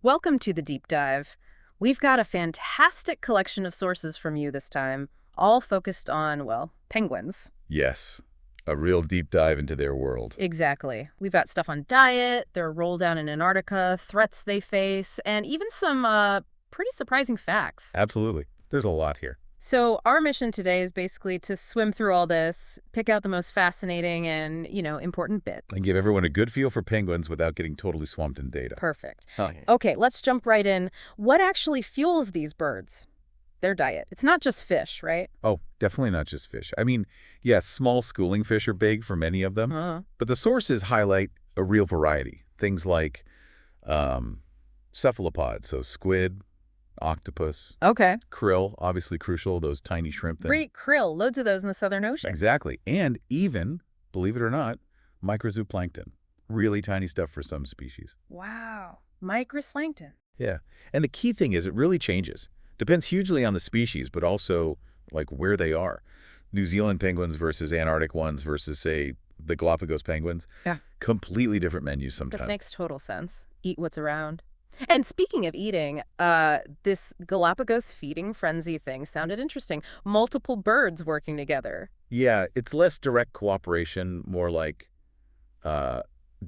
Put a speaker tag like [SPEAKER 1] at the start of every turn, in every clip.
[SPEAKER 1] Welcome to the deep dive. We've got a fantastic collection of sources from you this time, all focused on, well, penguins.
[SPEAKER 2] Yes, a real deep dive into their world.
[SPEAKER 1] Exactly. We've got stuff on diet, their role down in Antarctica, threats they face, and even some pretty surprising facts.
[SPEAKER 2] Absolutely. There's a lot here.
[SPEAKER 1] So our mission today is basically to swim through all this, pick out the most fascinating and, important bits.
[SPEAKER 2] And give everyone a good feel for penguins without getting totally swamped in data.
[SPEAKER 1] Perfect.
[SPEAKER 2] Okay.
[SPEAKER 1] Okay, let's jump right in. What actually fuels these birds? Their diet. It's not just fish, right?
[SPEAKER 2] Oh, definitely not just fish. I mean, yes, small schooling fish are big for many of them, but the sources highlight a real variety. Things like cephalopods, so squid, octopus,
[SPEAKER 1] Okay.
[SPEAKER 2] krill, obviously crucial, those tiny shrimp things.
[SPEAKER 1] Great krill. Loads of those in the Southern Ocean.
[SPEAKER 2] Exactly. And even, believe it or not, microzooplankton. Really tiny stuff for some species.
[SPEAKER 1] Wow. Microplankton.
[SPEAKER 2] Yeah. And the key thing is it really changes. Depends hugely on the species, but also like where they are. New Zealand penguins versus Antarctic ones versus, say, the Galapagos penguins.
[SPEAKER 1] Yeah.
[SPEAKER 2] Completely different menus sometimes.
[SPEAKER 1] This makes total sense. Eat what's around. And speaking of eating, this Galapagos feeding frenzy thing sounded interesting. Multiple birds working together.
[SPEAKER 2] Yeah, it's less direct cooperation, more like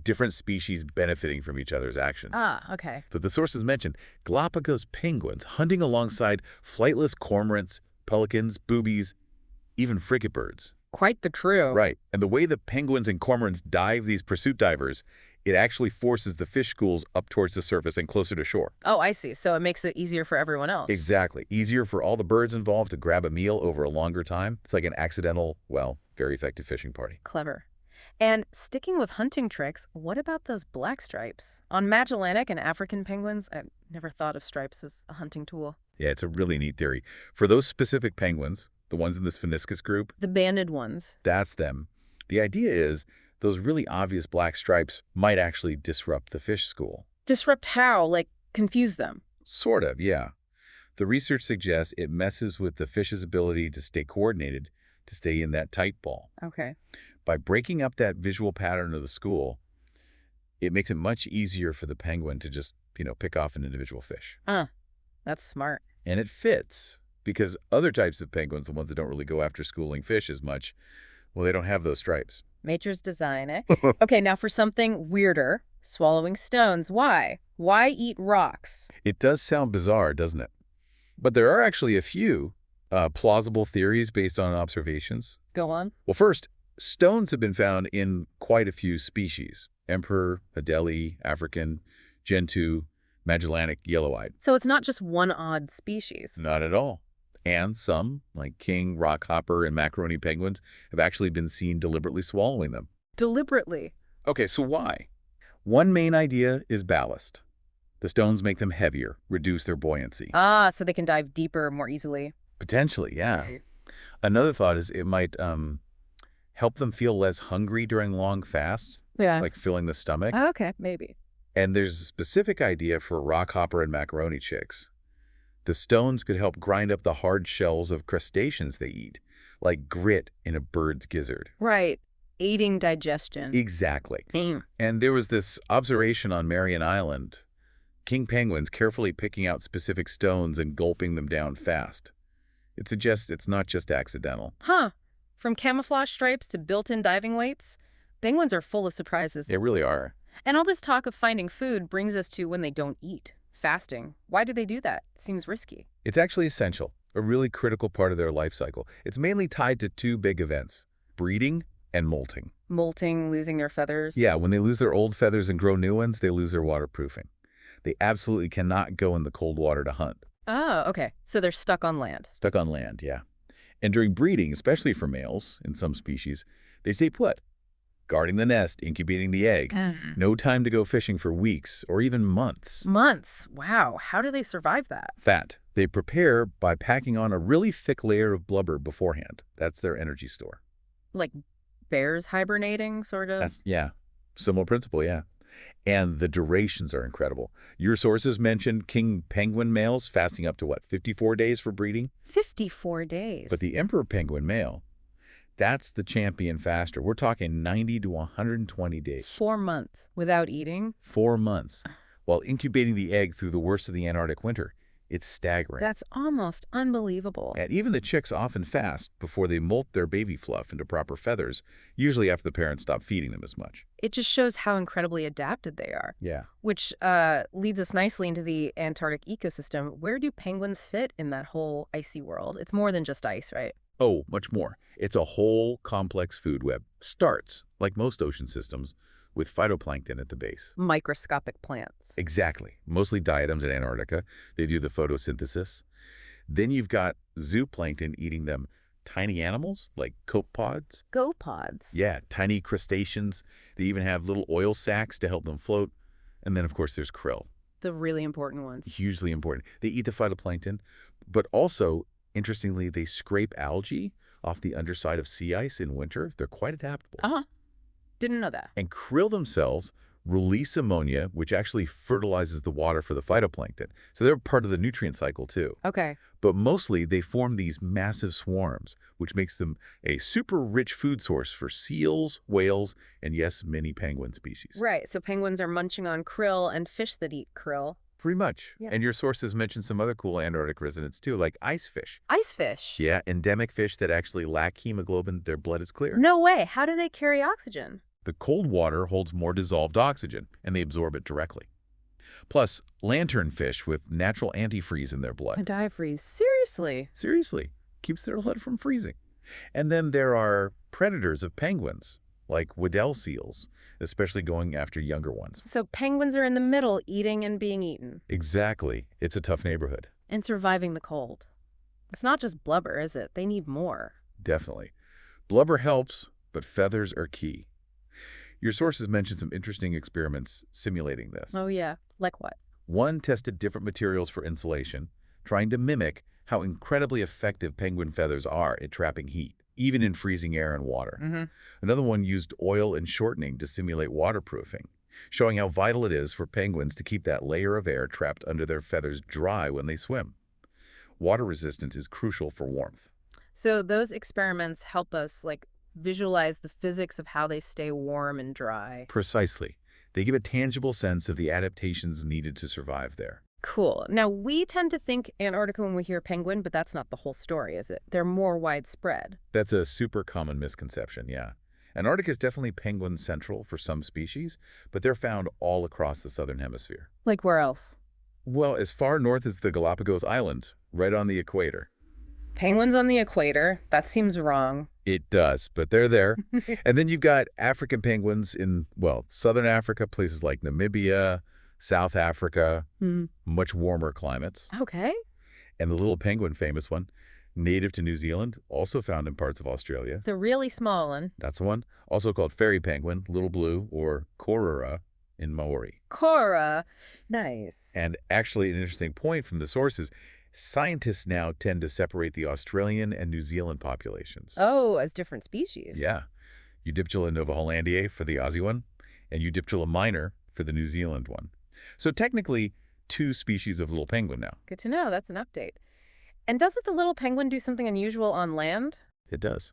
[SPEAKER 2] different species benefiting from each other's actions.
[SPEAKER 1] Ah, okay.
[SPEAKER 2] But the sources mentioned Galapagos penguins hunting alongside flightless cormorants, pelicans, boobies, even frigate birds.
[SPEAKER 1] Quite the trio.
[SPEAKER 2] Right. And the way the penguins and cormorants dive these pursuit divers, it actually forces the fish schools up towards the surface and closer to shore.
[SPEAKER 1] Oh, I see. So it makes it easier for everyone else.
[SPEAKER 2] Exactly. Easier for all the birds involved to grab a meal over a longer time. It's like an accidental, well, very effective fishing party.
[SPEAKER 1] Clever. And sticking with hunting tricks, what about those black stripes? On Magellanic and African penguins, I've never thought of stripes as a hunting tool.
[SPEAKER 2] Yeah, it's a really neat theory. For those specific penguins, the ones in this Phoniscus group,
[SPEAKER 1] The banded ones.
[SPEAKER 2] that's them. The idea is those really obvious black stripes might actually disrupt the fish school.
[SPEAKER 1] Disrupt how? Like, confuse them?
[SPEAKER 2] Sort of, yeah. The research suggests it messes with the fish's ability to stay coordinated, to stay in that tight ball.
[SPEAKER 1] Okay.
[SPEAKER 2] By breaking up that visual pattern of the school, it makes it much easier for the penguin to just, pick off an individual fish.
[SPEAKER 1] That's smart.
[SPEAKER 2] And it fits because other types of penguins, the ones that don't really go after schooling fish as much, well, they don't have those stripes.
[SPEAKER 1] Nature's design, eh? Okay, now for something weirder, swallowing stones. Why? Why eat rocks?
[SPEAKER 2] It does sound bizarre, doesn't it? But there are actually a few plausible theories based on observations.
[SPEAKER 1] Go on.
[SPEAKER 2] Well, first, stones have been found in quite a few species. Emperor, Adelie, African, Gentoo, Magellanic, yellow-eyed.
[SPEAKER 1] So it's not just one odd species.
[SPEAKER 2] Not at all. And some, like king, rockhopper, and macaroni penguins, have actually been seen deliberately swallowing them.
[SPEAKER 1] Deliberately.
[SPEAKER 2] Okay, so why? One main idea is ballast. The stones make them heavier, reduce their buoyancy.
[SPEAKER 1] So they can dive deeper more easily.
[SPEAKER 2] Potentially, yeah. Another thought is it might help them feel less hungry during long fasts,
[SPEAKER 1] Yeah.
[SPEAKER 2] like filling the stomach.
[SPEAKER 1] Okay, maybe.
[SPEAKER 2] And there's a specific idea for rockhopper and macaroni chicks. The stones could help grind up the hard shells of crustaceans they eat, like grit in a bird's gizzard.
[SPEAKER 1] Right. Aiding digestion.
[SPEAKER 2] Exactly.
[SPEAKER 1] Mm.
[SPEAKER 2] And there was this observation on Marion Island, king penguins carefully picking out specific stones and gulping them down fast. It suggests it's not just accidental.
[SPEAKER 1] Huh. From camouflage stripes to built-in diving weights, penguins are full of surprises.
[SPEAKER 2] They really are.
[SPEAKER 1] And all this talk of finding food brings us to when they don't eat. Fasting. Why do they do that? Seems risky.
[SPEAKER 2] It's actually essential, a really critical part of their life cycle. It's mainly tied to two big events, breeding and molting.
[SPEAKER 1] Molting, losing their feathers.
[SPEAKER 2] Yeah, when they lose their old feathers and grow new ones, they lose their waterproofing. They absolutely cannot go in the cold water to hunt.
[SPEAKER 1] Oh, okay. So they're stuck on land.
[SPEAKER 2] Stuck on land, yeah. And during breeding, especially for males in some species, they stay put, guarding the nest, incubating the egg. No time to go fishing for weeks or even months.
[SPEAKER 1] Months. Wow. How do they survive that?
[SPEAKER 2] Fat. They prepare by packing on a really thick layer of blubber beforehand. That's their energy store.
[SPEAKER 1] Like bears hibernating, sort of?
[SPEAKER 2] Yeah. Similar principle, yeah. And the durations are incredible. Your sources mentioned king penguin males fasting up to, 54 days for breeding?
[SPEAKER 1] 54 days.
[SPEAKER 2] But the emperor penguin male, that's the champion faster. We're talking 90 to 120 days.
[SPEAKER 1] 4 months without eating?
[SPEAKER 2] 4 months. while incubating the egg through the worst of the Antarctic winter. It's staggering.
[SPEAKER 1] That's almost unbelievable.
[SPEAKER 2] And even the chicks often fast before they molt their baby fluff into proper feathers, usually after the parents stop feeding them as much.
[SPEAKER 1] It just shows how incredibly adapted they are.
[SPEAKER 2] Yeah.
[SPEAKER 1] Which leads us nicely into the Antarctic ecosystem. Where do penguins fit in that whole icy world? It's more than just ice, right?
[SPEAKER 2] Oh, much more. It's a whole complex food web. Starts, like most ocean systems, with phytoplankton at the base.
[SPEAKER 1] Microscopic plants.
[SPEAKER 2] Exactly. Mostly diatoms in Antarctica. They do the photosynthesis. Then you've got zooplankton eating them tiny animals like copepods.
[SPEAKER 1] Gopods.
[SPEAKER 2] Yeah, tiny crustaceans. They even have little oil sacs to help them float. And then, of course, there's krill.
[SPEAKER 1] The really important ones.
[SPEAKER 2] Hugely important. They eat the phytoplankton, but also, interestingly, they scrape algae off the underside of sea ice in winter. They're quite adaptable.
[SPEAKER 1] Uh-huh. Didn't know that.
[SPEAKER 2] And krill themselves release ammonia, which actually fertilizes the water for the phytoplankton. So they're part of the nutrient cycle, too.
[SPEAKER 1] Okay.
[SPEAKER 2] But mostly, they form these massive swarms, which makes them a super rich food source for seals, whales, and yes, many penguin species.
[SPEAKER 1] Right. So penguins are munching on krill and fish that eat krill.
[SPEAKER 2] Pretty much.
[SPEAKER 1] Yeah.
[SPEAKER 2] And your sources mentioned some other cool Antarctic residents, too, like ice fish.
[SPEAKER 1] Ice fish?
[SPEAKER 2] Yeah, endemic fish that actually lack hemoglobin. Their blood is clear.
[SPEAKER 1] No way. How do they carry oxygen?
[SPEAKER 2] The cold water holds more dissolved oxygen, and they absorb it directly. Plus, lanternfish with natural antifreeze in their
[SPEAKER 1] A
[SPEAKER 2] blood.
[SPEAKER 1] diaphragm. Seriously?
[SPEAKER 2] Seriously, keeps their blood from freezing. And then there are predators of penguins, like Weddell seals, especially going after younger ones.
[SPEAKER 1] So penguins are in the middle, eating and being eaten.
[SPEAKER 2] Exactly. It's a tough neighborhood.
[SPEAKER 1] And surviving the cold. It's not just blubber, is it? They need more.
[SPEAKER 2] Definitely. Blubber helps, but feathers are key. Your sources mentioned some interesting experiments simulating this.
[SPEAKER 1] Oh, yeah. Like what?
[SPEAKER 2] One tested different materials for insulation, trying to mimic how incredibly effective penguin feathers are at trapping heat, even in freezing air and water.
[SPEAKER 1] Mm-hmm.
[SPEAKER 2] Another one used oil and shortening to simulate waterproofing, showing how vital it is for penguins to keep that layer of air trapped under their feathers dry when they swim. Water resistance is crucial for warmth.
[SPEAKER 1] So those experiments help us, visualize the physics of how they stay warm and dry.
[SPEAKER 2] Precisely. They give a tangible sense of the adaptations needed to survive there.
[SPEAKER 1] Cool. Now, we tend to think Antarctica when we hear penguin, but that's not the whole story, is it? They're more widespread.
[SPEAKER 2] That's a super common misconception, yeah. Antarctica is definitely penguin central for some species, but they're found all across the southern hemisphere.
[SPEAKER 1] Like where else?
[SPEAKER 2] Well, as far north as the Galapagos Islands, right on the equator.
[SPEAKER 1] Penguins on the equator? That seems wrong.
[SPEAKER 2] It does, but they're there. And then you've got African penguins in, well, southern Africa, places like Namibia, South Africa, much warmer climates.
[SPEAKER 1] Okay.
[SPEAKER 2] And the little penguin, famous one, native to New Zealand, also found in parts of Australia.
[SPEAKER 1] The really small one.
[SPEAKER 2] That's the one. Also called fairy penguin, little blue, or korora in Maori.
[SPEAKER 1] Cora. Nice.
[SPEAKER 2] And actually, an interesting point from the sources, scientists now tend to separate the Australian and New Zealand populations.
[SPEAKER 1] Oh, as different species.
[SPEAKER 2] Yeah. Eudiptula novahollandiae for the Aussie one, and Eudiptula minor for the New Zealand one. So technically, 2 species of little penguin now.
[SPEAKER 1] Good to know. That's an update. And doesn't the little penguin do something unusual on land?
[SPEAKER 2] It does.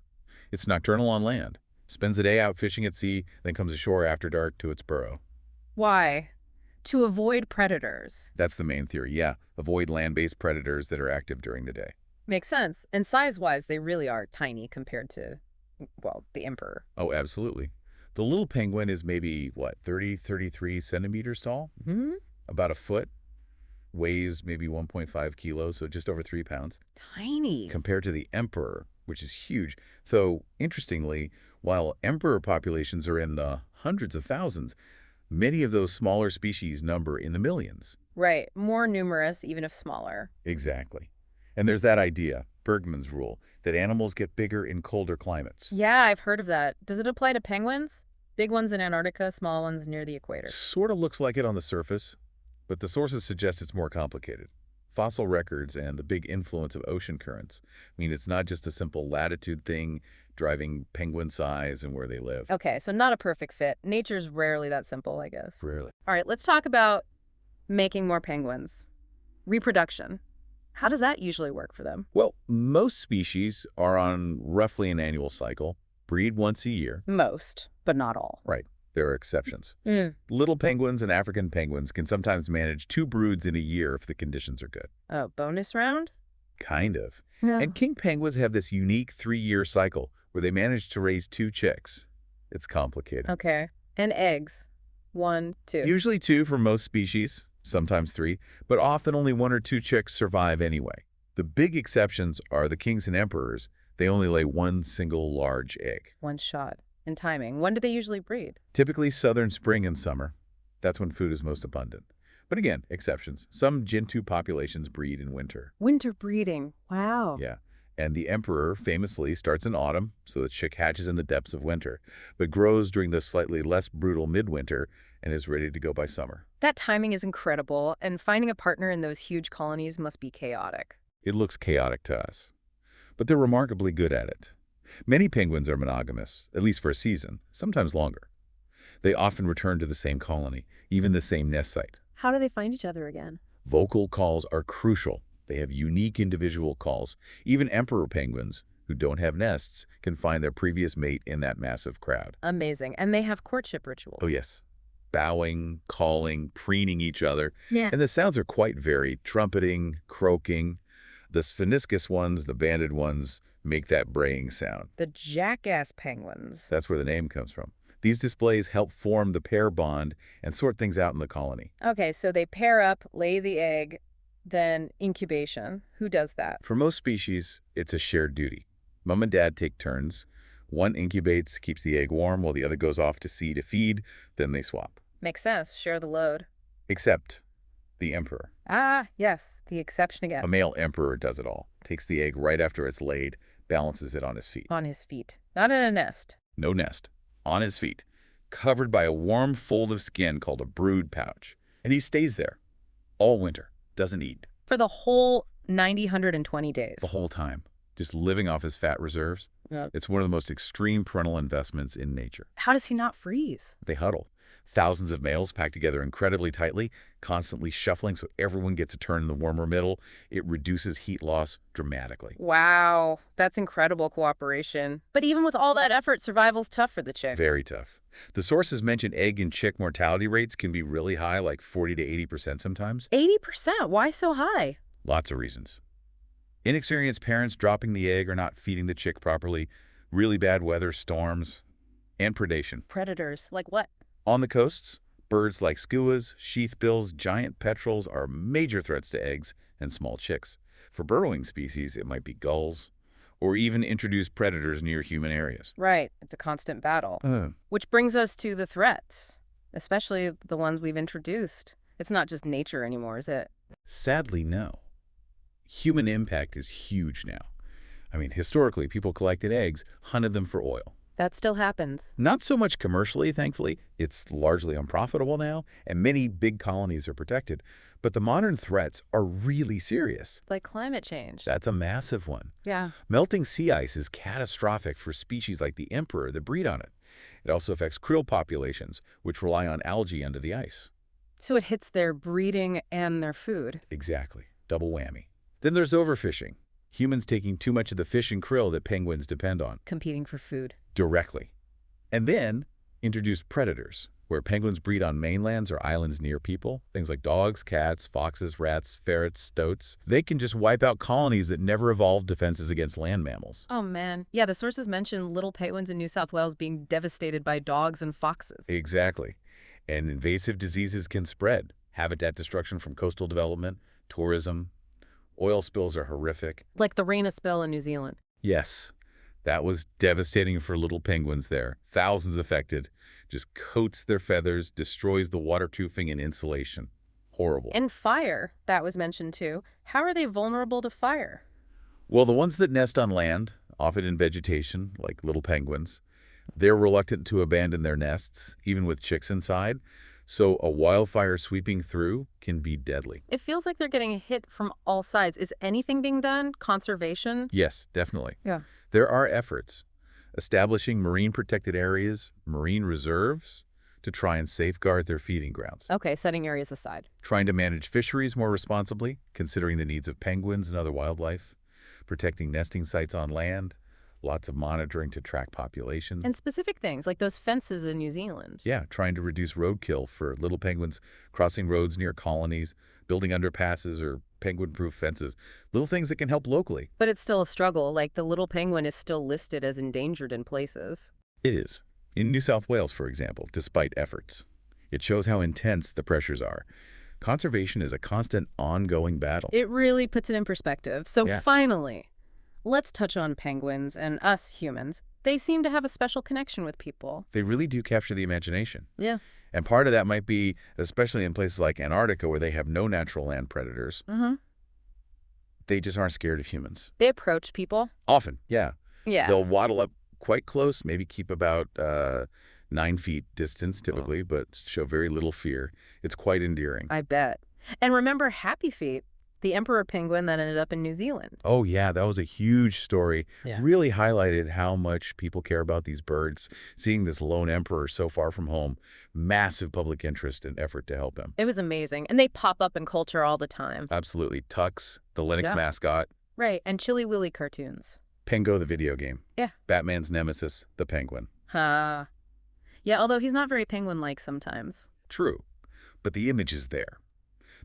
[SPEAKER 2] It's nocturnal on land, spends the day out fishing at sea, then comes ashore after dark to its burrow.
[SPEAKER 1] Why? To avoid predators.
[SPEAKER 2] That's the main theory, yeah. Avoid land-based predators that are active during the day.
[SPEAKER 1] Makes sense. And size-wise, they really are tiny compared to, well, the emperor.
[SPEAKER 2] Oh, absolutely. The little penguin is maybe, 33 centimeters tall?
[SPEAKER 1] Hmm?
[SPEAKER 2] About a foot. Weighs maybe 1.5 kilos, so just over 3 pounds.
[SPEAKER 1] Tiny.
[SPEAKER 2] Compared to the emperor, which is huge. Though, interestingly, while emperor populations are in the hundreds of thousands, many of those smaller species number in the millions.
[SPEAKER 1] Right. More numerous, even if smaller.
[SPEAKER 2] Exactly. And there's that idea, Bergmann's rule, that animals get bigger in colder climates.
[SPEAKER 1] Yeah, I've heard of that. Does it apply to penguins? Big ones in Antarctica, small ones near the equator.
[SPEAKER 2] Sort of looks like it on the surface, but the sources suggest it's more complicated. Fossil records and the big influence of ocean currents mean it's not just a simple latitude thing driving penguin size and where they live.
[SPEAKER 1] Okay, so not a perfect fit. Nature's rarely that simple, I guess.
[SPEAKER 2] Rarely.
[SPEAKER 1] All right, let's talk about making more penguins. Reproduction. How does that usually work for them?
[SPEAKER 2] Well, most species are on roughly an annual cycle, breed once a year.
[SPEAKER 1] Most, but not all.
[SPEAKER 2] Right. There are exceptions.
[SPEAKER 1] Mm.
[SPEAKER 2] Little penguins and African penguins can sometimes manage 2 broods in a year if the conditions are good.
[SPEAKER 1] Oh, bonus round?
[SPEAKER 2] Kind of.
[SPEAKER 1] Yeah.
[SPEAKER 2] And king penguins have this unique 3-year cycle where they manage to raise 2 chicks. It's complicated.
[SPEAKER 1] Okay. And eggs. 1, 2.
[SPEAKER 2] Usually 2 for most species, sometimes 3, but often only 1 or 2 chicks survive anyway. The big exceptions are the kings and emperors. They only lay 1 single large egg.
[SPEAKER 1] One shot. And timing. When do they usually breed?
[SPEAKER 2] Typically southern spring and summer. That's when food is most abundant. But again, exceptions. Some Gentoo populations breed in winter.
[SPEAKER 1] Winter breeding. Wow.
[SPEAKER 2] Yeah. And the emperor famously starts in autumn, so the chick hatches in the depths of winter, but grows during the slightly less brutal midwinter and is ready to go by summer.
[SPEAKER 1] That timing is incredible, and finding a partner in those huge colonies must be chaotic.
[SPEAKER 2] It looks chaotic to us, but they're remarkably good at it. Many penguins are monogamous, at least for a season, sometimes longer. They often return to the same colony, even the same nest site.
[SPEAKER 1] How do they find each other again?
[SPEAKER 2] Vocal calls are crucial. They have unique individual calls. Even emperor penguins, who don't have nests, can find their previous mate in that massive crowd.
[SPEAKER 1] Amazing. And they have courtship rituals.
[SPEAKER 2] Oh, yes. Bowing, calling, preening each other.
[SPEAKER 1] Yeah.
[SPEAKER 2] And the sounds are quite varied. Trumpeting, croaking. The spheniscus ones, the banded ones, make that braying sound.
[SPEAKER 1] The jackass penguins.
[SPEAKER 2] That's where the name comes from. These displays help form the pair bond and sort things out in the colony.
[SPEAKER 1] Okay, so they pair up, lay the egg, then incubation. Who does that?
[SPEAKER 2] For most species, it's a shared duty. Mom and dad take turns. One incubates, keeps the egg warm, while the other goes off to sea to feed, then they swap.
[SPEAKER 1] Makes sense. Share the load.
[SPEAKER 2] Except the emperor.
[SPEAKER 1] Ah, yes. The exception again.
[SPEAKER 2] A male emperor does it all. Takes the egg right after it's laid, balances it on his feet.
[SPEAKER 1] On his feet. Not in a nest.
[SPEAKER 2] No nest. On his feet. Covered by a warm fold of skin called a brood pouch. And he stays there. All winter. Doesn't eat.
[SPEAKER 1] For the whole 120 days.
[SPEAKER 2] The whole time. Just living off his fat reserves.
[SPEAKER 1] Yeah.
[SPEAKER 2] It's one of the most extreme parental investments in nature.
[SPEAKER 1] How does he not freeze?
[SPEAKER 2] They huddle. Thousands of males packed together incredibly tightly, constantly shuffling so everyone gets a turn in the warmer middle. It reduces heat loss dramatically.
[SPEAKER 1] Wow, that's incredible cooperation. But even with all that effort, survival's tough for the chick.
[SPEAKER 2] Very tough. The sources mention egg and chick mortality rates can be really high, like 40 to 80% sometimes.
[SPEAKER 1] 80%? Why so high?
[SPEAKER 2] Lots of reasons. Inexperienced parents dropping the egg or not feeding the chick properly, really bad weather, storms, and predation.
[SPEAKER 1] Predators. Like what?
[SPEAKER 2] On the coasts, birds like skuas, sheathbills, giant petrels are major threats to eggs and small chicks. For burrowing species, it might be gulls, or even introduced predators near human areas.
[SPEAKER 1] Right. It's a constant battle. Which brings us to the threats, especially the ones we've introduced. It's not just nature anymore, is it?
[SPEAKER 2] Sadly, no. Human impact is huge now. I mean, historically, people collected eggs, hunted them for oil.
[SPEAKER 1] That still happens.
[SPEAKER 2] Not so much commercially, thankfully. It's largely unprofitable now, and many big colonies are protected. But the modern threats are really serious.
[SPEAKER 1] Like climate change.
[SPEAKER 2] That's a massive one.
[SPEAKER 1] Yeah.
[SPEAKER 2] Melting sea ice is catastrophic for species like the emperor that breed on it. It also affects krill populations, which rely on algae under the ice.
[SPEAKER 1] So it hits their breeding and their food.
[SPEAKER 2] Exactly. Double whammy. Then there's overfishing. Humans taking too much of the fish and krill that penguins depend on.
[SPEAKER 1] Competing for food.
[SPEAKER 2] Directly. And then introduce predators, where penguins breed on mainlands or islands near people. Things like dogs, cats, foxes, rats, ferrets, stoats. They can just wipe out colonies that never evolved defenses against land mammals.
[SPEAKER 1] Oh, man. Yeah, the sources mention little penguins in New South Wales being devastated by dogs and foxes.
[SPEAKER 2] Exactly. And invasive diseases can spread. Habitat destruction from coastal development, tourism. Oil spills are horrific.
[SPEAKER 1] Like the Rana spill in New Zealand.
[SPEAKER 2] Yes. That was devastating for little penguins there. Thousands affected. Just coats their feathers, destroys the waterproofing and insulation. Horrible.
[SPEAKER 1] And fire, that was mentioned too. How are they vulnerable to fire?
[SPEAKER 2] Well, the ones that nest on land, often in vegetation, like little penguins, they're reluctant to abandon their nests, even with chicks inside. So a wildfire sweeping through can be deadly.
[SPEAKER 1] It feels like they're getting hit from all sides. Is anything being done? Conservation?
[SPEAKER 2] Yes, definitely.
[SPEAKER 1] Yeah.
[SPEAKER 2] There are efforts establishing marine protected areas, marine reserves, to try and safeguard their feeding grounds.
[SPEAKER 1] Okay, setting areas aside.
[SPEAKER 2] Trying to manage fisheries more responsibly, considering the needs of penguins and other wildlife. Protecting nesting sites on land. Lots of monitoring to track populations.
[SPEAKER 1] And specific things, like those fences in New Zealand.
[SPEAKER 2] Yeah, trying to reduce roadkill for little penguins crossing roads near colonies, building underpasses or penguin-proof fences. Little things that can help locally.
[SPEAKER 1] But it's still a struggle, like the little penguin is still listed as endangered in places.
[SPEAKER 2] It is. In New South Wales, for example, despite efforts. It shows how intense the pressures are. Conservation is a constant, ongoing battle.
[SPEAKER 1] It really puts it in perspective. So
[SPEAKER 2] Yeah.
[SPEAKER 1] finally, let's touch on penguins and us humans. They seem to have a special connection with people.
[SPEAKER 2] They really do capture the imagination.
[SPEAKER 1] Yeah.
[SPEAKER 2] And part of that might be, especially in places like Antarctica where they have no natural land predators,
[SPEAKER 1] Mm-hmm.
[SPEAKER 2] they just aren't scared of humans.
[SPEAKER 1] They approach people.
[SPEAKER 2] Often, yeah.
[SPEAKER 1] Yeah.
[SPEAKER 2] They'll waddle up quite close, maybe keep about 9 feet distance typically, but show very little fear. It's quite endearing.
[SPEAKER 1] I bet. And remember Happy Feet, the emperor penguin that ended up in New Zealand.
[SPEAKER 2] Oh, yeah, that was a huge story.
[SPEAKER 1] Yeah.
[SPEAKER 2] Really highlighted how much people care about these birds. Seeing this lone emperor so far from home, massive public interest and effort to help him.
[SPEAKER 1] It was amazing. And they pop up in culture all the time.
[SPEAKER 2] Absolutely. Tux, the Linux
[SPEAKER 1] Yeah.
[SPEAKER 2] mascot.
[SPEAKER 1] Right. And Chilly Willy cartoons.
[SPEAKER 2] Pengo, the video game.
[SPEAKER 1] Yeah.
[SPEAKER 2] Batman's nemesis, the penguin.
[SPEAKER 1] Yeah, although he's not very penguin-like sometimes.
[SPEAKER 2] True, but the image is there.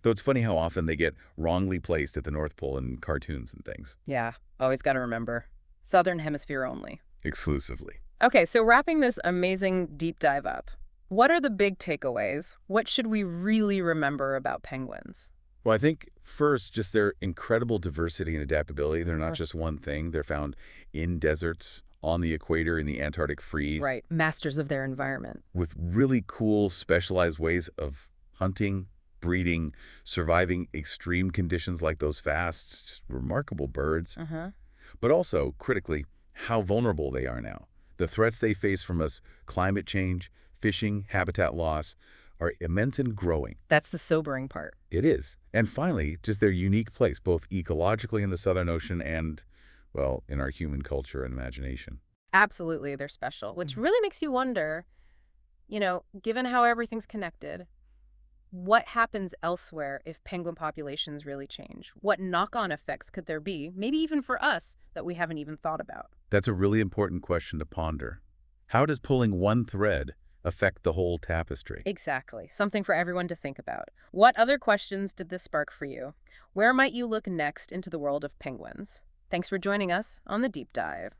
[SPEAKER 2] Though it's funny how often they get wrongly placed at the North Pole in cartoons and things.
[SPEAKER 1] Yeah. Always got to remember. Southern Hemisphere only.
[SPEAKER 2] Exclusively.
[SPEAKER 1] Okay, so wrapping this amazing deep dive up, what are the big takeaways? What should we really remember about penguins?
[SPEAKER 2] Well, I think first, just their incredible diversity and adaptability. They're not
[SPEAKER 1] Sure.
[SPEAKER 2] just one thing. They're found in deserts, on the equator, in the Antarctic freeze,
[SPEAKER 1] Right. Masters of their environment.
[SPEAKER 2] with really cool, specialized ways of hunting, breeding, surviving extreme conditions like those fasts. Just remarkable birds.
[SPEAKER 1] Uh-huh.
[SPEAKER 2] But also, critically, how vulnerable they are now. The threats they face from us, climate change, fishing, habitat loss, are immense and growing.
[SPEAKER 1] That's the sobering part.
[SPEAKER 2] It is. And finally, just their unique place, both ecologically in the Southern Ocean and, well, in our human culture and imagination.
[SPEAKER 1] Absolutely, they're special, which really makes you wonder, given how everything's connected, what happens elsewhere if penguin populations really change? What knock-on effects could there be, maybe even for us, that we haven't even thought about?
[SPEAKER 2] That's a really important question to ponder. How does pulling one thread affect the whole tapestry?
[SPEAKER 1] Exactly. Something for everyone to think about. What other questions did this spark for you? Where might you look next into the world of penguins? Thanks for joining us on The Deep Dive.